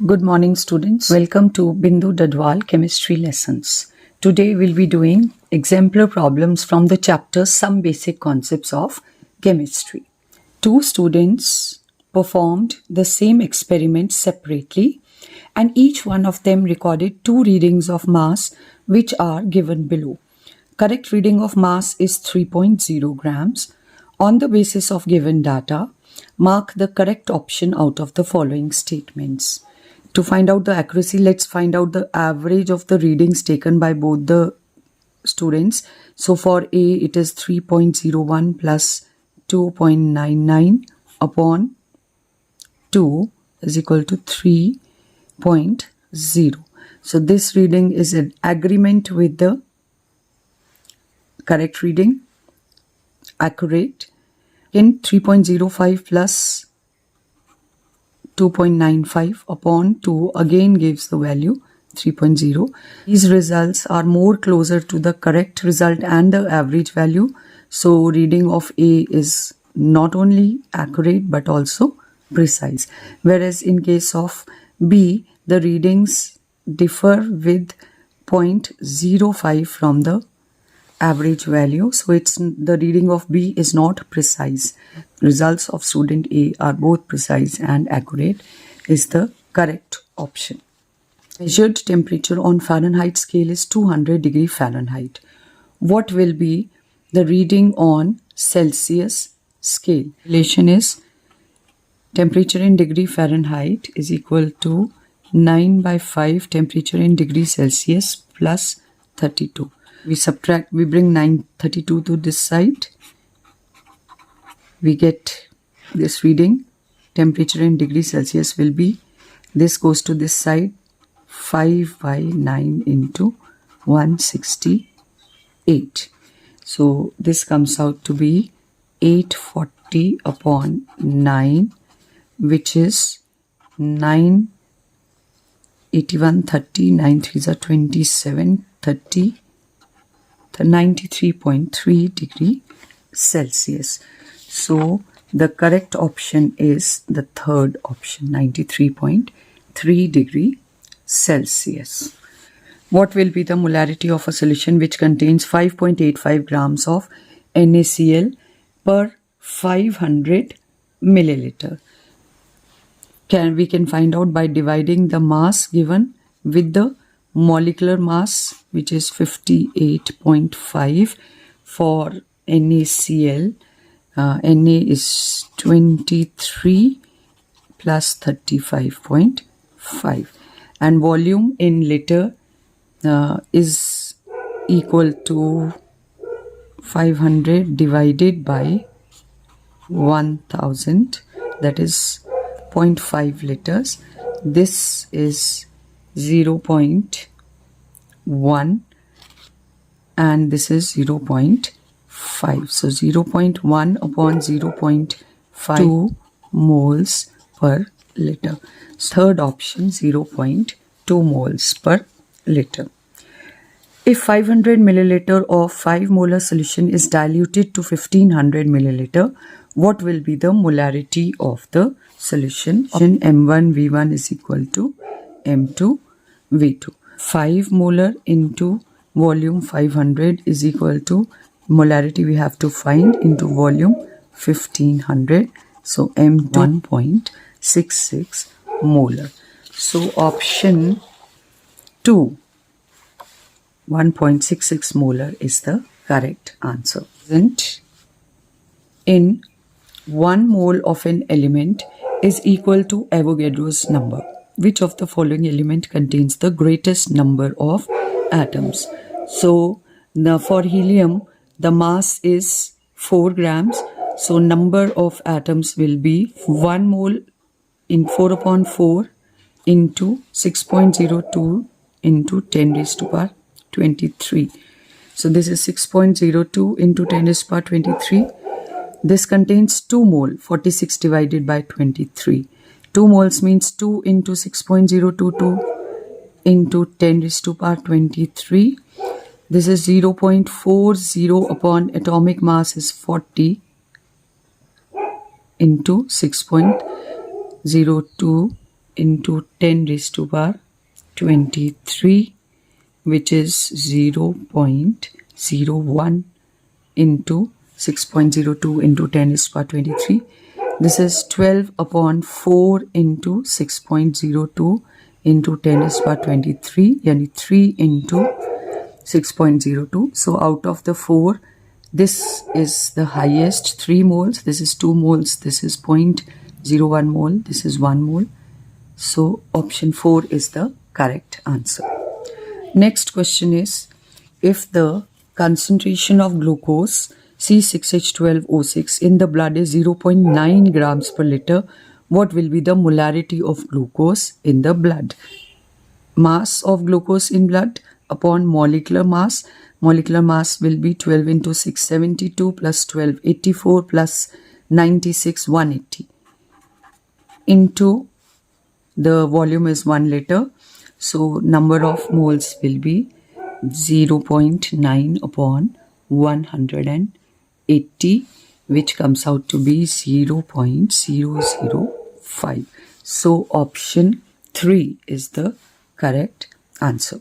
Good morning, students. Welcome to Bindu Dhadwal chemistry lessons. Today we'll be doing exemplar problems from the chapter Some Basic Concepts of Chemistry. Two students performed the same experiment separately, and each one of them recorded two readings of mass, which are given below. Correct reading of mass is 3.0 grams. On the basis of given data, mark the correct option out of the following statements. To find out the accuracy, let's find out the average of the readings taken by both the students. So for A, it is 3.01 plus 2.99 upon 2 is equal to 3.0. So this reading is an agreement with the correct reading, accurate. In 3.05 plus 2.95 upon 2 again gives the value 3.0. These results are more closer to the correct result and the average value. So reading of A is not only accurate but also precise. Whereas in case of B, the readings differ with 0.05 from the average value. So the reading of B is not precise. Results of student A are both precise and accurate is the correct option. Measured temperature on Fahrenheit scale is 200 degree Fahrenheit. What will be the reading on Celsius scale? Relation is temperature in degree Fahrenheit is equal to 9 by 5 temperature in degree Celsius plus 32. We bring 32 to this side. We get this reading. Temperature in degree Celsius will be, this goes to this side, 5 by 9 into 168. So this comes out to be 840 upon 9, which is 981 30, 9 3s are 27, 30, 93.3 degree Celsius. So the correct option is the third option, 93.3 degree Celsius. What will be the molarity of a solution which contains 5.85 grams of NaCl per 500 milliliter? We can find out by dividing the mass given with the molecular mass, which is 58.5 for NaCl. Na is 23 plus 35.5, and volume in liter is equal to 500 divided by 1000, that is 0.5 liters. This is 0.1 and this is 0.5. So 0.1 upon 0.5 moles per liter. Third option, 0.2 moles per liter. If 500 milliliter of 5 molar solution is diluted to 1500 milliliter, what will be the molarity of the solution? M1 V1 is equal to M2 V2. 5 molar into volume 500 is equal to molarity we have to find into volume 1500. So M 1.66 molar. So option 2, 1.66 molar is the correct answer. In 1 mole of an element is equal to Avogadro's number. Which of the following element contains the greatest number of atoms? So for helium, the mass is 4 grams. So number of atoms will be 1 mole in 4 upon 4 into 6.02 into 10 raised to power 23. So this is 6.02 into 10 raised to power 23. This contains 2 mole, 46 divided by 23. 2 moles means 2 into 6.022 into 10 raised to power 23. This is 0.40 upon atomic mass is 40 into 6.02 into 10 raised to power 23, which is 0.01 into 6.02 into 10 raised to power 23. This is 12 upon 4 into 6.02 into 10 raised to power 23, yani 3 into 6.02. So out of the 4, this is the highest, 3 moles, this is 2 moles, this is 0.01 mole, this is 1 mole. So option 4 is the correct answer. Next question is, if the concentration of glucose C6H12O6 in the blood is 0.9 grams per liter, what will be the molarity of glucose in the blood? Mass of glucose in blood upon molecular mass. Molecular mass will be 12 into 672 plus 1284 plus 96 180 into the volume is 1 liter. So number of moles will be 0.9 upon 180, which comes out to be 0.005. So option 3 is the correct answer.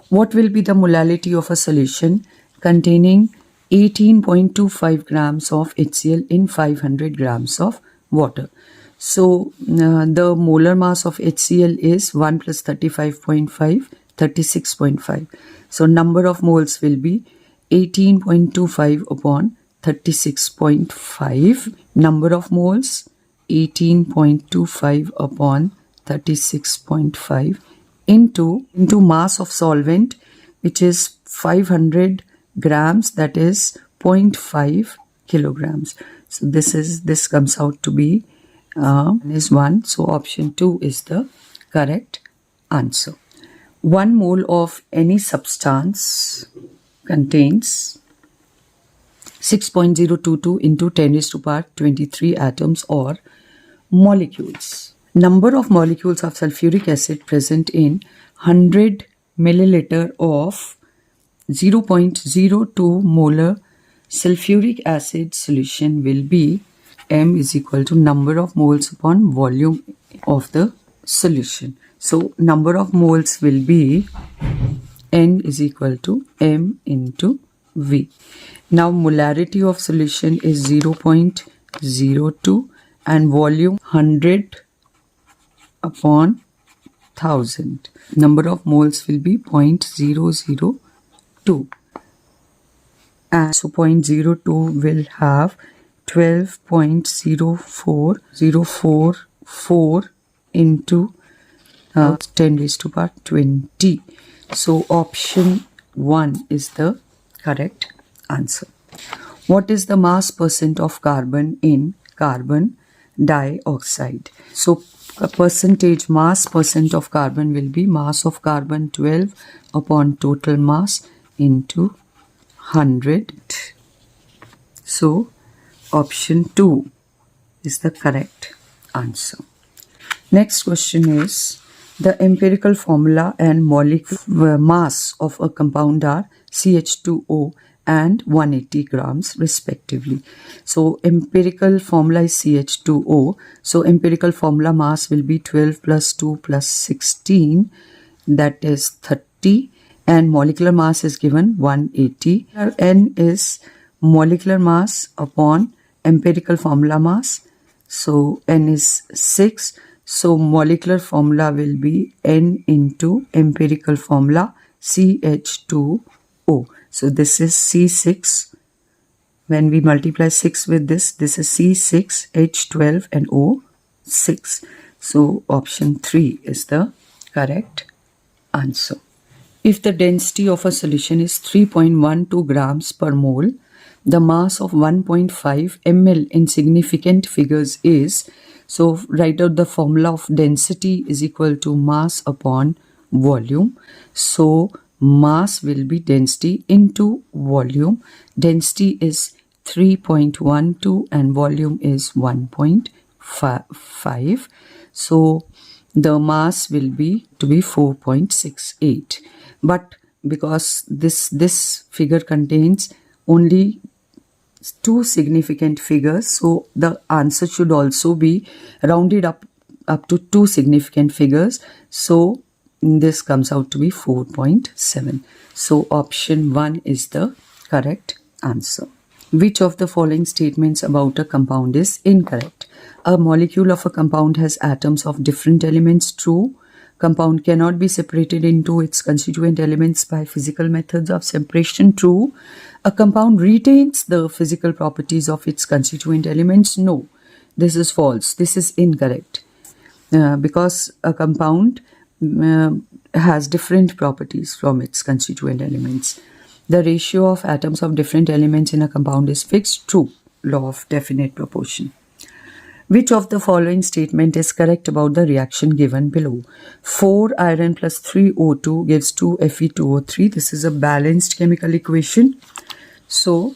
What will be the molality of a solution containing 18.25 grams of HCl in 500 grams of water? So the molar mass of HCl is 1 plus 35.5, 36.5. So number of moles will be 18.25 upon 36.5. Number of moles 18.25 upon 36.5 into mass of solvent, which is 500 grams, that is 0.5 kilograms. So this comes out to be is 1. So option 2 is the correct answer. 1 mole of any substance contains 6.022 into 10 raised to power 23 atoms or molecules. Number of molecules of sulfuric acid present in 100 milliliter of 0.02 molar sulfuric acid solution will be M is equal to number of moles upon volume of the solution. So number of moles will be N is equal to M into V. Now molarity of solution is 0.02 and volume 100 upon 1000. Number of moles will be 0.002. And so 0.02 will have 12.04044 into 10 raised to power 20. So option 1 is the correct answer. What is the mass percent of carbon in carbon dioxide? So a percentage mass percent of carbon will be mass of carbon 12 upon total mass into 100. So option 2 is the correct answer. Next question is, the empirical formula and molecular mass of a compound are CH2O and 180 grams respectively. So empirical formula is CH2O. So empirical formula mass will be 12 plus 2 plus 16, that is 30, and molecular mass is given 180. N is molecular mass upon empirical formula mass. So N is 6. So molecular formula will be N into empirical formula CH2O. So this is C6. When we multiply 6 with this is C6, H12 and O6. So option 3 is the correct answer. If the density of a solution is 3.12 grams per mole, the mass of 1.5 ml in significant figures is, so write out the formula of density is equal to mass upon volume. So mass will be density into volume. Density is 3.12 and volume is 1.5. So the mass will be 4.68. But because this figure contains only 2 significant figures, so the answer should also be rounded up up to 2 significant figures. So this comes out to be 4.7. So option 1 is the correct answer. Which of the following statements about a compound is incorrect? A molecule of a compound has atoms of different elements. True. Compound cannot be separated into its constituent elements by physical methods of separation. True. A compound retains the physical properties of its constituent elements. No. This is false. This is incorrect. Because a compound has different properties from its constituent elements. The ratio of atoms of different elements in a compound is fixed. True. Law of definite proportion. Which of the following statement is correct about the reaction given below? 4 iron plus 3 O2 gives 2 Fe2O3. This is a balanced chemical equation. So,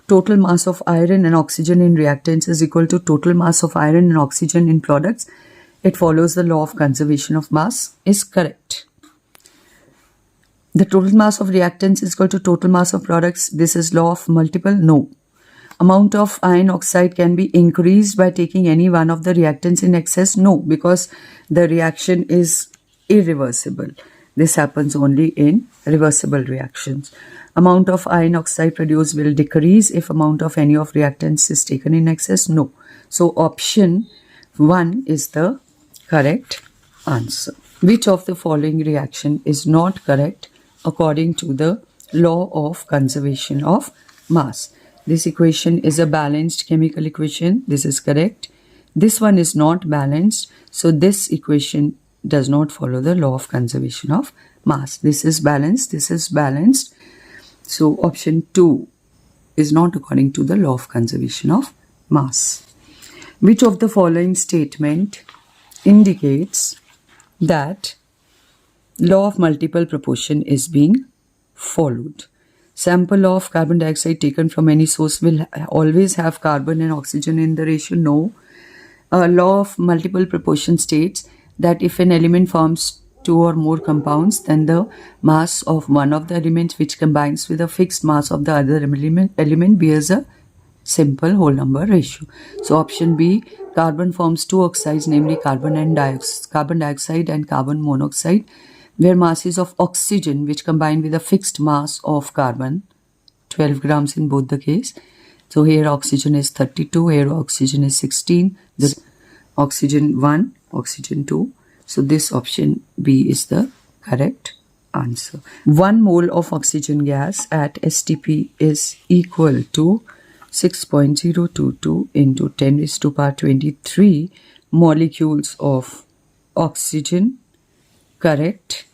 total mass of iron and oxygen in reactants is equal to total mass of iron and oxygen in products. It follows the law of conservation of mass is correct. The total mass of reactants is equal to total mass of products. This is law of multiple. No. Amount of iron oxide can be increased by taking any one of the reactants in excess. No, because the reaction is irreversible. This happens only in reversible reactions. Amount of iron oxide produced will decrease if amount of any of reactants is taken in excess. No. So option 1 is the correct answer. Which of the following reaction is not correct according to the law of conservation of mass? This equation is a balanced chemical equation. This is correct. This one is not balanced. So this equation does not follow the law of conservation of mass. This is balanced. This is balanced. So option 2 is not according to the law of conservation of mass. Which of the following statement indicates that law of multiple proportion is being followed? Sample of carbon dioxide taken from any source will always have carbon and oxygen in the ratio. No. Law of multiple proportion states that if an element forms 2 or more compounds, then the mass of one of the elements which combines with a fixed mass of the other element bears a simple whole number ratio. So option B, carbon forms 2 oxides, namely carbon dioxide and carbon monoxide, where masses of oxygen which combine with a fixed mass of carbon, 12 grams in both the case. So here oxygen is 32, here oxygen is 16, this oxygen 1, oxygen 2. So this option B is the correct answer. 1 mole of oxygen gas at STP is equal to 6.022 into 10 raised to power 23 molecules of oxygen. Correct.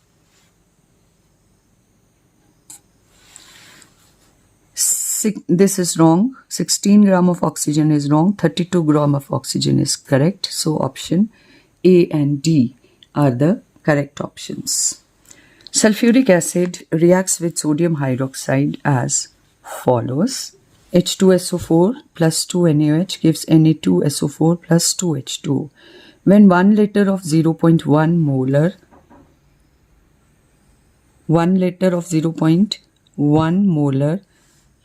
This is wrong. 16 gram of oxygen is wrong. 32 gram of oxygen is correct. So option A and D are the correct options. Sulfuric acid reacts with sodium hydroxide as follows. H2SO4 plus 2 NaOH gives Na2SO4 plus 2H2O. When 1 liter of 0.1 molar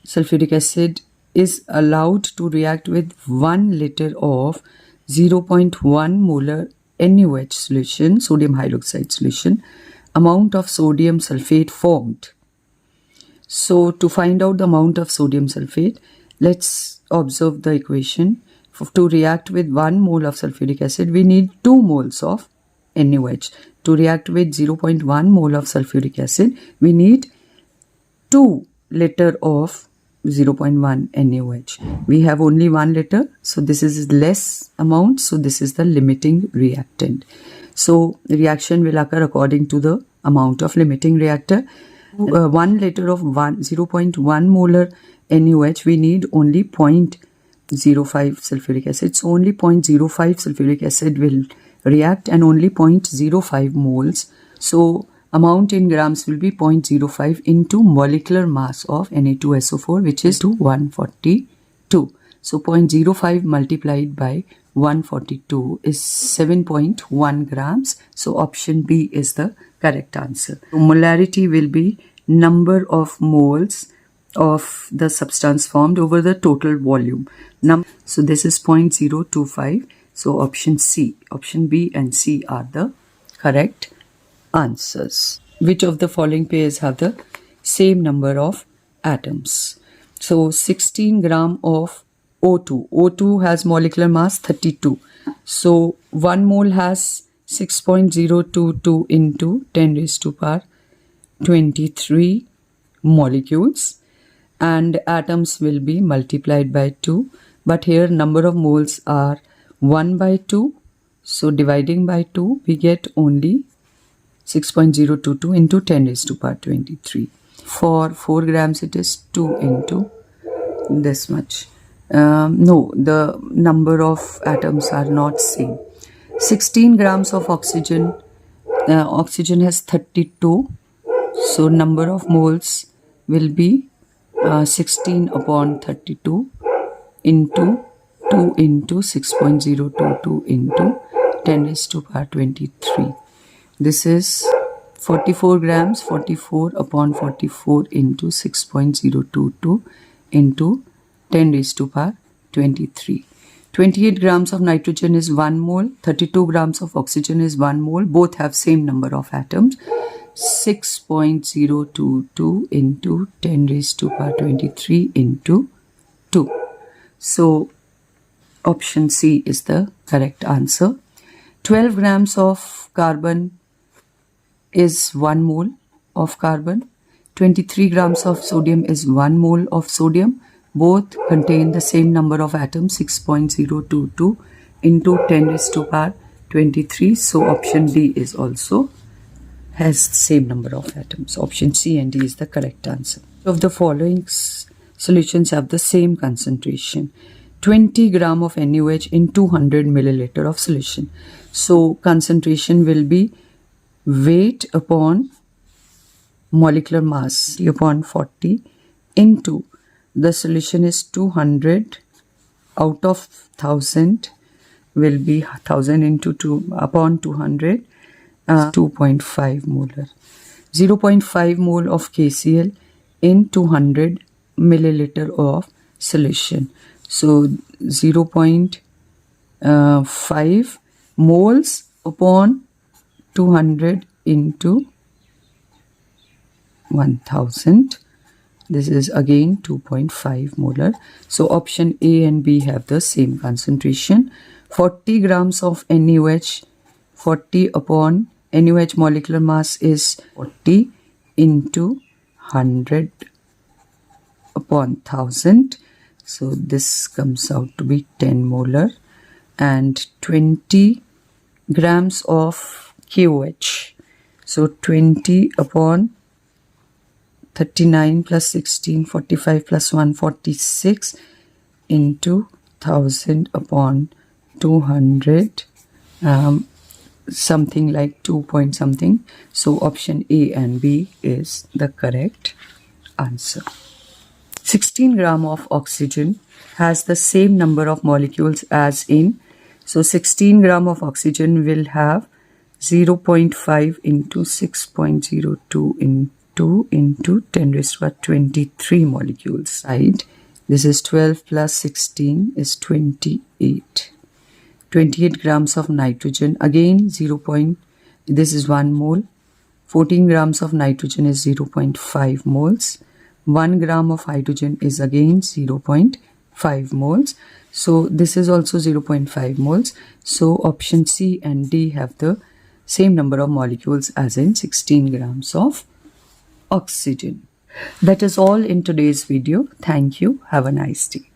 sulfuric acid is allowed to react with 1 liter of 0.1 molar NaOH solution, sodium hydroxide solution, amount of sodium sulfate formed. So to find out the amount of sodium sulfate, let's observe the equation. To react with 1 mole of sulfuric acid, we need 2 moles of NaOH. To react with 0.1 mole of sulfuric acid, we need 2 liter of 0.1 NaOH. We have only 1 liter, so this is less amount, so this is the limiting reactant. So the reaction will occur according to the amount of limiting reactor. 1 liter of 0.1 molar NaOH, we need only 0.05 sulfuric acid. So only 0.05 sulfuric acid will react and only 0.05 moles. So amount in grams will be 0.05 into molecular mass of Na2SO4, which is 142. So 0.05 multiplied by 142 is 7.1 grams. So option B is the correct answer. So molarity will be number of moles of the substance formed over the total volume. So this is 0.025. So option C, option B and C are the correct answers. Which of the following pairs have the same number of atoms? So 16 gram of O2. O2 has molecular mass 32. So 1 mole has 6.022 into 10 raised to power 23 molecules, and atoms will be multiplied by 2. But here number of moles are 1 by 2. So dividing by 2 we get only 6.022 into 10 raised to power 23. For 4 grams it is 2 into this much. No, the number of atoms are not same. 16 grams of oxygen, oxygen has 32, so number of moles will be 16 upon 32 into 2 into 6.022 into 10 raised to power 23. This is 44 grams, 44 upon 44 into 6.022 into 10 raised to power 23. 28 grams of nitrogen is 1 mole, 32 grams of oxygen is 1 mole, both have same number of atoms. 6.022 into 10 raised to power 23 into 2. So option C is the correct answer. 12 grams of carbon is 1 mole of carbon. 23 grams of sodium is 1 mole of sodium. Both contain the same number of atoms, 6.022 into 10 raised to power 23. So option D is also has the same number of atoms. Option C and D is the correct answer. Of the following solutions have the same concentration. 20 gram of NaOH in 200 milliliter of solution. So concentration will be weight upon molecular mass upon 40 into the solution is 200 out of 1000 will be 1000 into 2 upon 200, 2.5 molar. 0.5 mole of KCl in 200 milliliter of solution. So 0.5 moles upon 200 into 1000. This is again 2.5 molar. So option A and B have the same concentration. 40 grams of NaOH, 40 upon NaOH molecular mass is 40 into 100 upon 1000. So this comes out to be 10 molar. And 20 grams of KOH. So 20 upon 39 plus 16, 45 plus 1, 46 into 1000 upon 200, something like 2 point something. So option A and B is the correct answer. 16 gram of oxygen has the same number of molecules as in. So 16 gram of oxygen will have 0.5 into 6.02 into 10 raised to power 23 molecules. Side. This is 12 plus 16 is 28. 28 grams of nitrogen. Again 0. This is 1 mole. 14 grams of nitrogen is 0.5 moles. 1 gram of hydrogen is again 0.5 moles. So this is also 0.5 moles. So option C and D have the same number of molecules as in 16 grams of oxygen. That is all in today's video. Thank you. Have a nice day.